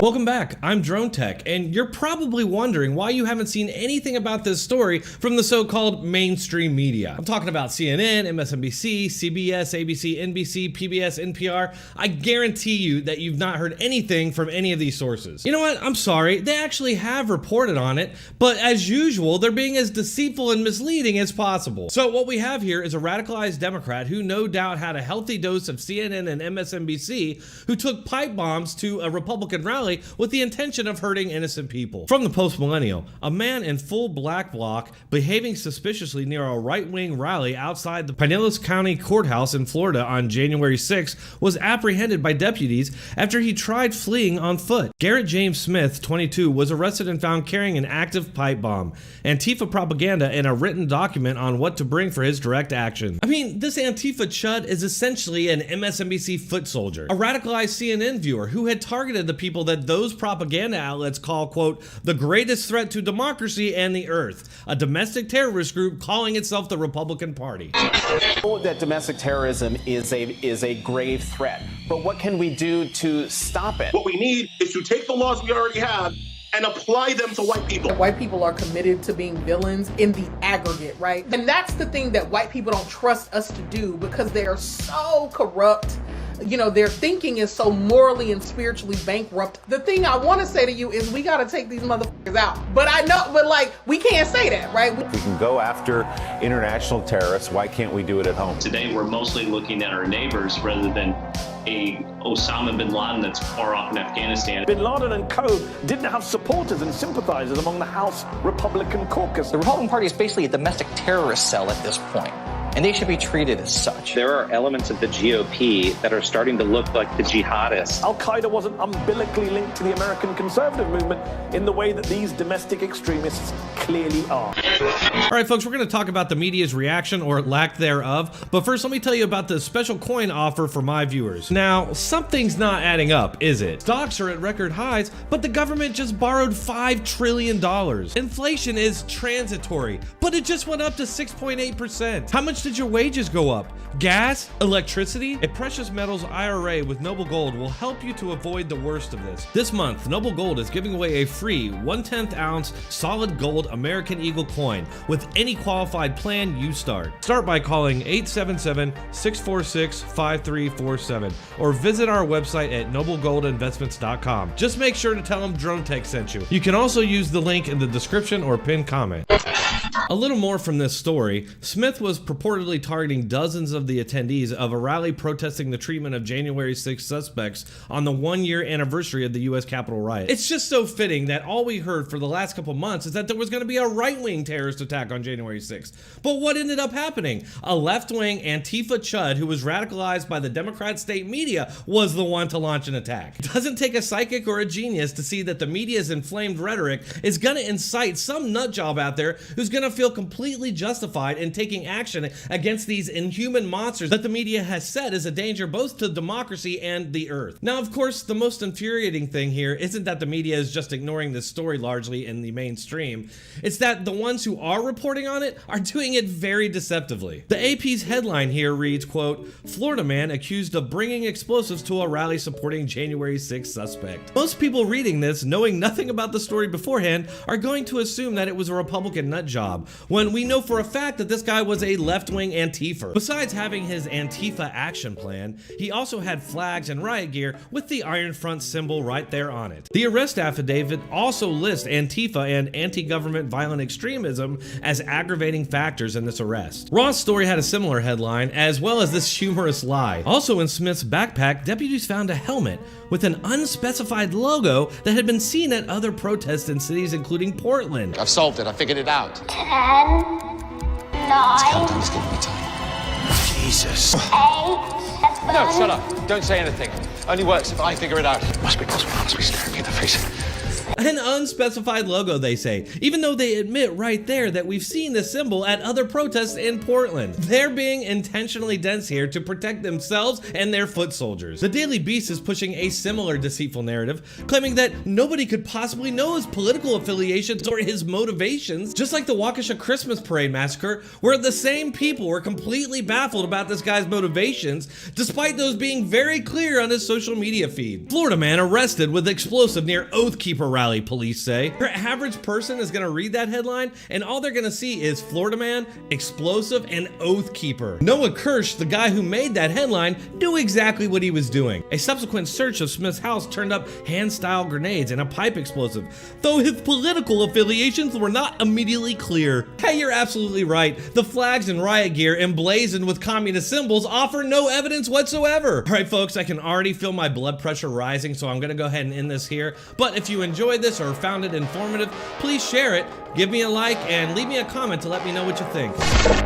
Welcome back, I'm Dronetek, and you're probably wondering why you haven't seen anything about this story from the so-called mainstream media. I'm talking about CNN, MSNBC, CBS, ABC, NBC, PBS, NPR. I guarantee you that you've not heard anything from any of these sources. You know what, I'm sorry, they actually have reported on it, but as usual, they're being as deceitful and misleading as possible. So what we have here is a radicalized Democrat who no doubt had a healthy dose of CNN and MSNBC who took pipe bombs to a Republican rally with the intention of hurting innocent people. From the post-millennial, a man in full black bloc behaving suspiciously near a right-wing rally outside the Pinellas County Courthouse in Florida on January 6 was apprehended by deputies after he tried fleeing on foot. Garrett James Smith, 22, was arrested and found carrying an active pipe bomb, Antifa propaganda, and a written document on what to bring for his direct action. I mean, this Antifa chud is essentially an MSNBC foot soldier, a radicalized CNN viewer who had targeted the people that those propaganda outlets call, quote, the greatest threat to democracy and the earth, a domestic terrorist group calling itself the Republican Party. That domestic terrorism is a grave threat, but what can we do to stop it? What we need is to take the laws we already have and apply them to white people. White people are committed to being villains in the aggregate, right? And that's the thing that white people don't trust us to do because they are so corrupt. You know, their thinking is so morally and spiritually bankrupt. The thing I want to say to you is we got to take these motherfuckers out. But I know, but like, we can't say that, right? We can go after international terrorists. Why can't we do it at home? Today, we're mostly looking at our neighbors rather than a Osama bin Laden that's far off in Afghanistan. Bin Laden and co. didn't have supporters and sympathizers among the House Republican caucus. The Republican Party is basically a domestic terrorist cell at this point, and they should be treated as such. There are elements of the GOP that are starting to look like the jihadists. Al-Qaeda wasn't umbilically linked to the American conservative movement in the way that these domestic extremists clearly are. All right, folks, we're going to talk about the media's reaction or lack thereof, but first let me tell you about the special coin offer for my viewers. Now, something's not adding up, is it? Stocks are at record highs, but the government just borrowed $5 trillion. Inflation is transitory, but it just went up to 6.8%. How much did your wages go up? Gas? Electricity? A precious metals IRA with Noble Gold will help you to avoid the worst of this. This month, Noble Gold is giving away a free 1/10 ounce solid gold American Eagle coin with any qualified plan you start. Start by calling 877-646-5347 or visit our website at noblegoldinvestments.com. Just make sure to tell them Dronetek sent you. You can also use the link in the description or pinned comment. A little more from this story. Smith was purportedly targeting dozens of the attendees of a rally protesting the treatment of January 6 suspects on the 1-year anniversary of the U.S. Capitol riot. It's just so fitting that all we heard for the last couple months is that there was going to be a right-wing terrorist attack on January 6th. But what ended up happening? A left-wing Antifa chud who was radicalized by the Democrat state media was the one to launch an attack. It doesn't take a psychic or a genius to see that the media's inflamed rhetoric is going to incite some nutjob out there who's going to feel completely justified in taking action against these inhuman monsters that the media has said is a danger both to democracy and the earth. Now, of course, the most infuriating thing here isn't that the media is just ignoring this story largely in the mainstream. It's that the ones who are reporting on it are doing it very deceptively. The AP's headline here reads, quote, Florida man accused of bringing explosives to a rally supporting January 6 suspect. Most people reading this, knowing nothing about the story beforehand, are going to assume that it was a Republican nut job, when we know for a fact that this guy was a left-wing Antifa. Besides having his Antifa action plan, he also had flags and riot gear with the Iron Front symbol right there on it. The arrest affidavit also lists Antifa and anti-government violent extremism as aggravating factors in this arrest. Raw's story had a similar headline, as well as this humorous lie. Also in Smith's backpack, deputies found a helmet with an unspecified logo that had been seen at other protests in cities including Portland. I've solved it. I figured it out. 10, 9. Countdown's giving me time. Jesus. 8, 7. No, shut up. Don't say anything. Only works if I figure it out. It must be possible not to be staring me in the face. 6, An unspecified logo, they say, even though they admit right there that we've seen this symbol at other protests in Portland. They're being intentionally dense here to protect themselves and their foot soldiers. The Daily Beast is pushing a similar deceitful narrative, claiming that nobody could possibly know his political affiliations or his motivations, just like the Waukesha Christmas Parade massacre, where the same people were completely baffled about this guy's motivations, despite those being very clear on his social media feed. Florida man arrested with explosive near Oath Keeper rally, police say. Your average person is gonna read that headline and all they're gonna see is Florida man, explosive, and Oath Keeper. Noah Kirsch, the guy who made that headline, knew exactly what he was doing. A subsequent search of Smith's house turned up hand-style grenades and a pipe explosive, though his political affiliations were not immediately clear. Hey, you're absolutely right. The flags and riot gear emblazoned with communist symbols offer no evidence whatsoever. All right, folks, I can already feel my blood pressure rising, so I'm gonna go ahead and end this here. But if you enjoyed this or found it informative, please share it, give me a like, and leave me a comment to let me know what you think.